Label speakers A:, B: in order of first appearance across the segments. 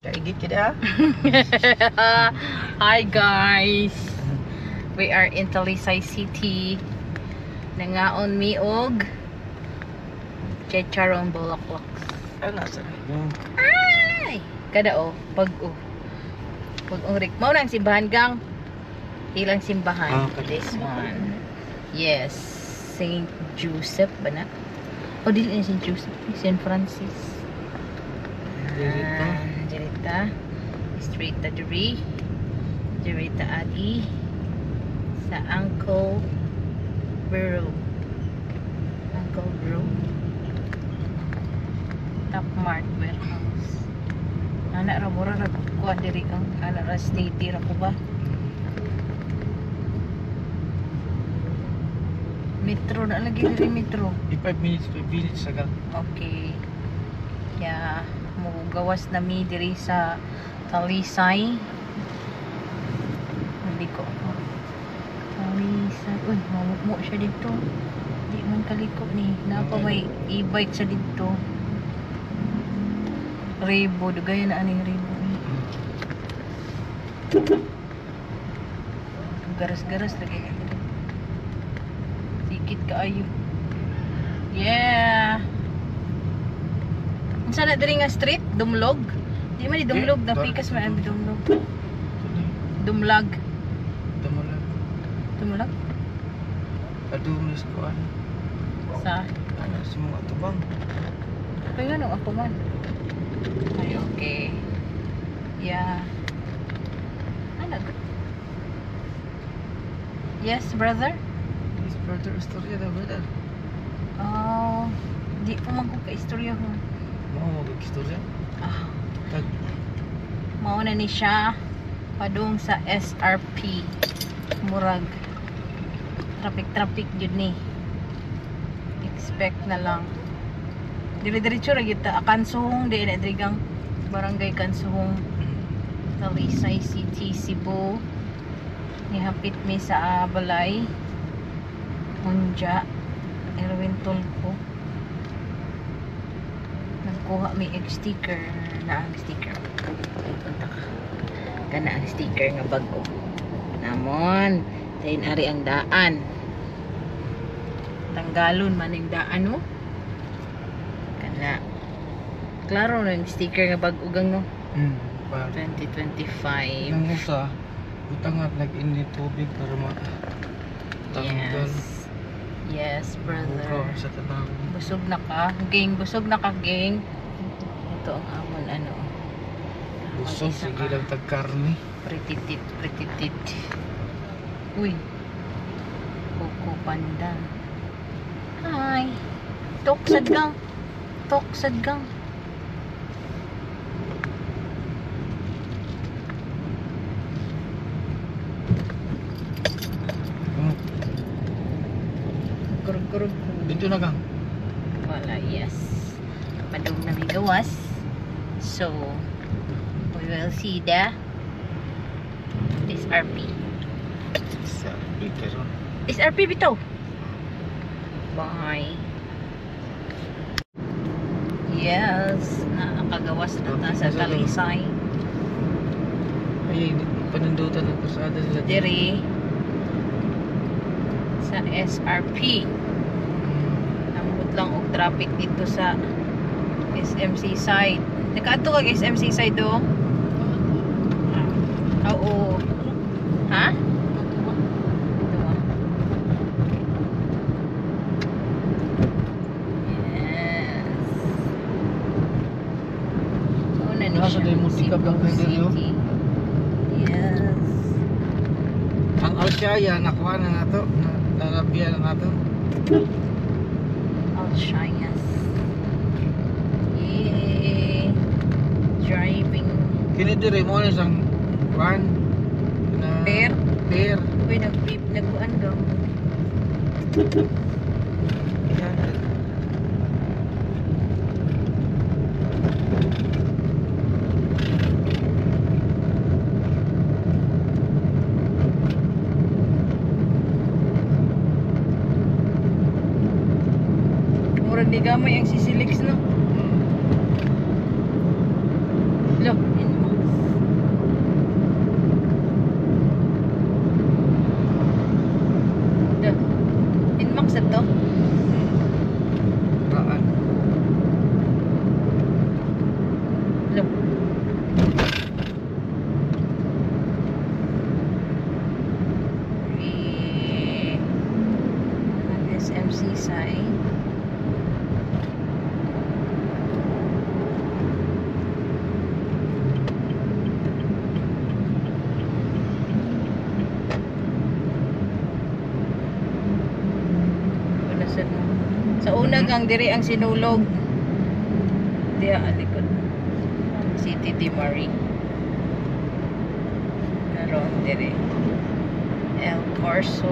A: Kaigit kita.
B: Hi guys, we are in Talisay City. Nangaon mi og chicharon bulaklaks.
A: Ano sa kanya?
B: Ay, kada pag ungrik mo nang simbahan gang. Ilang simbahan. This one. Yes, Saint Joseph ba na? O dili na Saint Joseph, Saint Francis. Dirita Estrita Dirita Adi sa Uncle Bro Top Mart Warehouse. Anak ra mura ra kuan diri kang anak ra state ra ko ba? Metro na lagi diri metro.
A: 5 minutes agad.
B: Okay. Yeah, gawas na mi diri sa Talisay. Hindi ko. Talisay. Uy, mamukmo siya dito. Di man kaliko ni. Napa may e-bike sa dito. Rebo. Dugay na aning rebo ni. Garas-garas lagi. Sikit kaayo. Yeah. Unsa na diri nga street? Dumlog? Di man di Dumlog, napikas man ang Dumlog. Dumlag. Dumlag?
A: Adumis ko ano.
B: Sa?
A: Ano sa mga tubang.
B: Kaya nga ako man. Ay, okay. Yeah. Ano? Yes, brother?
A: This brother istorya na brother.
B: Oh, di pa man ko ka-istorya ho.
A: Mau mag-istorya?
B: Ah.
A: Tag.
B: Mauna ni siya padung sa SRP. Murag. Traffic jud ni. Expect na lang. Dire-diretso ra gyud ta Kansuhong di na drigang barangay Kansuhong. Talisay City, Cebu. Nihapit mi sa balay. Unja Erwin Tulfo. Nagkuha mi egg sticker na ang sticker. Punta ka. Kana ang sticker nga bago. Namon, tayin ari ang daan. Tanggalon man ang daan no. Kana. Klaro na yung sticker nga bago gang no. 2025.
A: Nang usa, butangan nag-init tubig para tanggal.
B: Yes, brother.
A: Sa tanang.
B: Busog na ka, gang. Busog na ka, gang. Ito ang amon ano.
A: Busog, sige lang tagkarni.
B: Prititit. Uy. Coco Panda. Hi. Toksad gang. Kurug.
A: Dito na gang.
B: Wala, yes. Padung na may gawas. So, we will see the SRP.
A: Sa Peter.
B: SRP bitaw. Bye. Yes, nakagawas na ta sa Talisay.
A: Ay, panundutan ng kursada sila.
B: Diri sa SRP. Nambot lang og traffic dito sa SMC side. Nakaadto ka SMC side do? Oo. Ha? Ito ah. Yes. Una ni
A: Nasa
B: siya.
A: din mo sikap lang kayo dito.
B: City. Yes.
A: Ang Alshaya, nakuha na nato. Nalabihan na nato.
B: Alshayas. Yay. Driving.
A: Kinidiri mo na isang van.
B: Pair?
A: Pair.
B: Uy, nagbuan daw.
A: Yan.
B: Murag di gamay ang sisilix no. Look, Una gang diri ang sinulog. Diya alikod. City de Marie. Karon diri. El Corso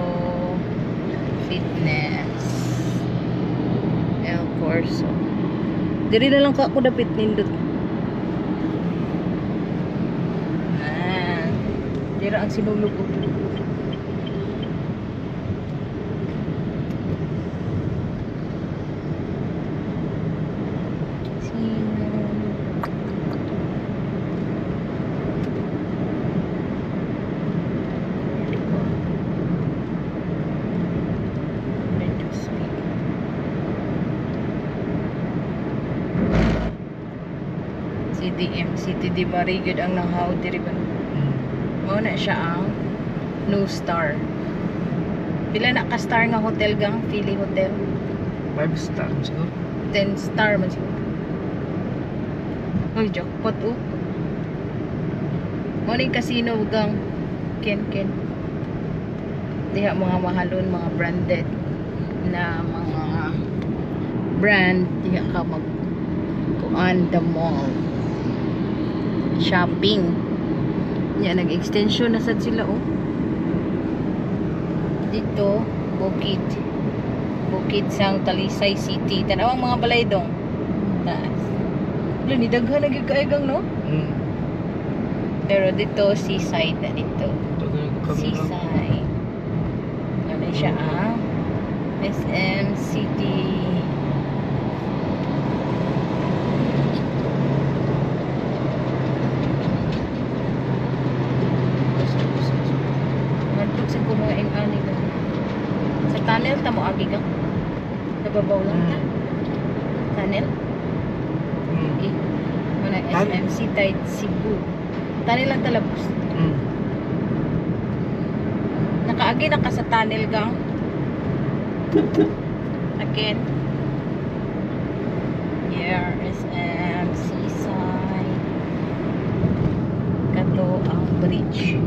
B: Fitness. El Corso. Diri na lang ka ako dapit nindot. Dira ang sinulog ko. CDM, City de Marie, good ang nanghaw diri ba? Mao na siya ang New Star. Pila na ka star nga hotel gang? Philly Hotel.
A: 5 star siguro.
B: 10 star man siguro. Uy, jackpot oh. Mao ni casino gang Ken. Diha mga mahalon, mga branded na mga brand diha ka mag kuan the mall. Shopping. Yan, nag-extension na sad sila oh. Dito, Bukid sang Talisay City. Tanawang mga balay dong. Taas. Wala, ni daghan nagkaigang no? Pero dito, seaside na dito. Seaside. Ano siya ang SM City. Sa kumain ani ka. Sa tunnel tamo agi ka. Nababaw lang ka. Tunnel. Okay. Mana SMC Tide Cebu. Tunnel lang talabos. Nakaagi na ka sa tunnel gang. Again. Here SM Seaside. Kato ang bridge.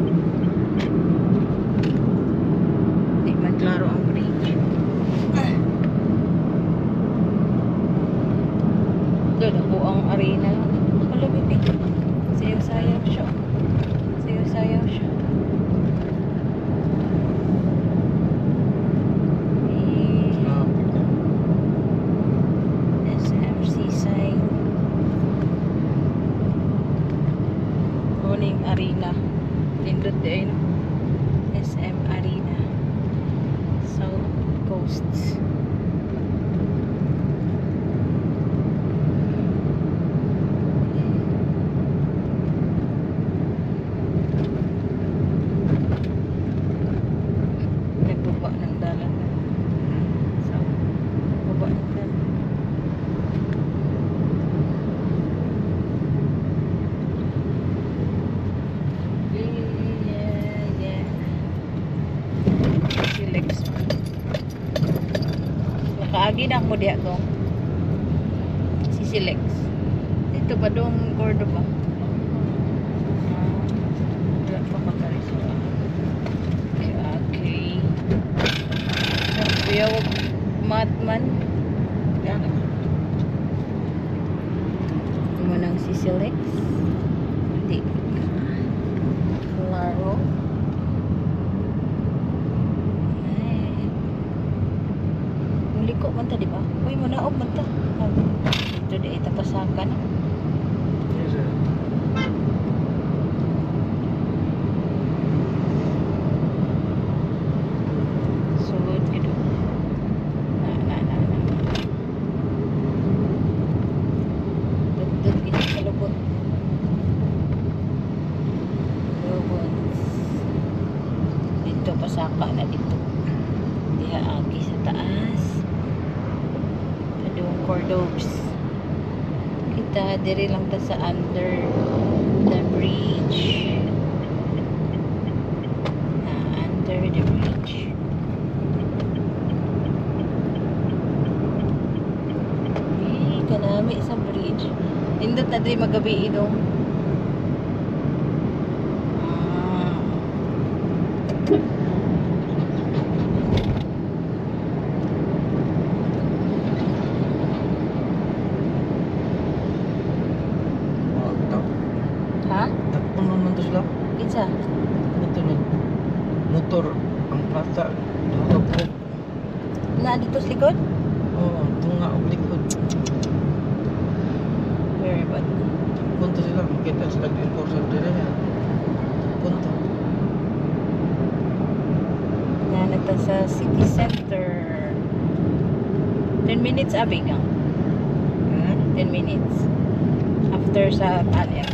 B: Klaro ang bridge. Doon ako ang arena. Wala bibi. Sayaw-sayaw siya. Sayaw-sayaw siya. SM Seaside. Kuning arena. Lindot din. SM Arena. South Coast. Nagbaba ng dalan. So, baba ng dalan. Yeah. Silex. Nakaagi na ako diya ko. Si Silex. Dito ba dong Cordoba? Wala pa makarisura. Okay. Kuya, Matman.
A: Yan.
B: Manang si Silex. Hindi. Claro. Liko man ta, di ba? Uy, manaog man ta. Ito di itapasakan.
A: Yes, sir.
B: Sugod gitu. Na. Dugdug gitu kalubot. Lubot. Dito pasaka na dito. Diha agi sa taas. Cordobes. Kita diri lang ta sa under the bridge. Under the bridge. Kanami sa bridge. Indot na diri magabi idong.
A: Ano naman to sila?
B: Kinsa?
A: Ito na. Motor. Ang plata. Nakapog.
B: Na dito sa likod?
A: Oo. Tunga o likod.
B: Very bad.
A: Punta sila. Makita sila yung portion dito niya. Punta.
B: Nanata sa city center. 10 minutes abig ang. 10 minutes. After sa Talia.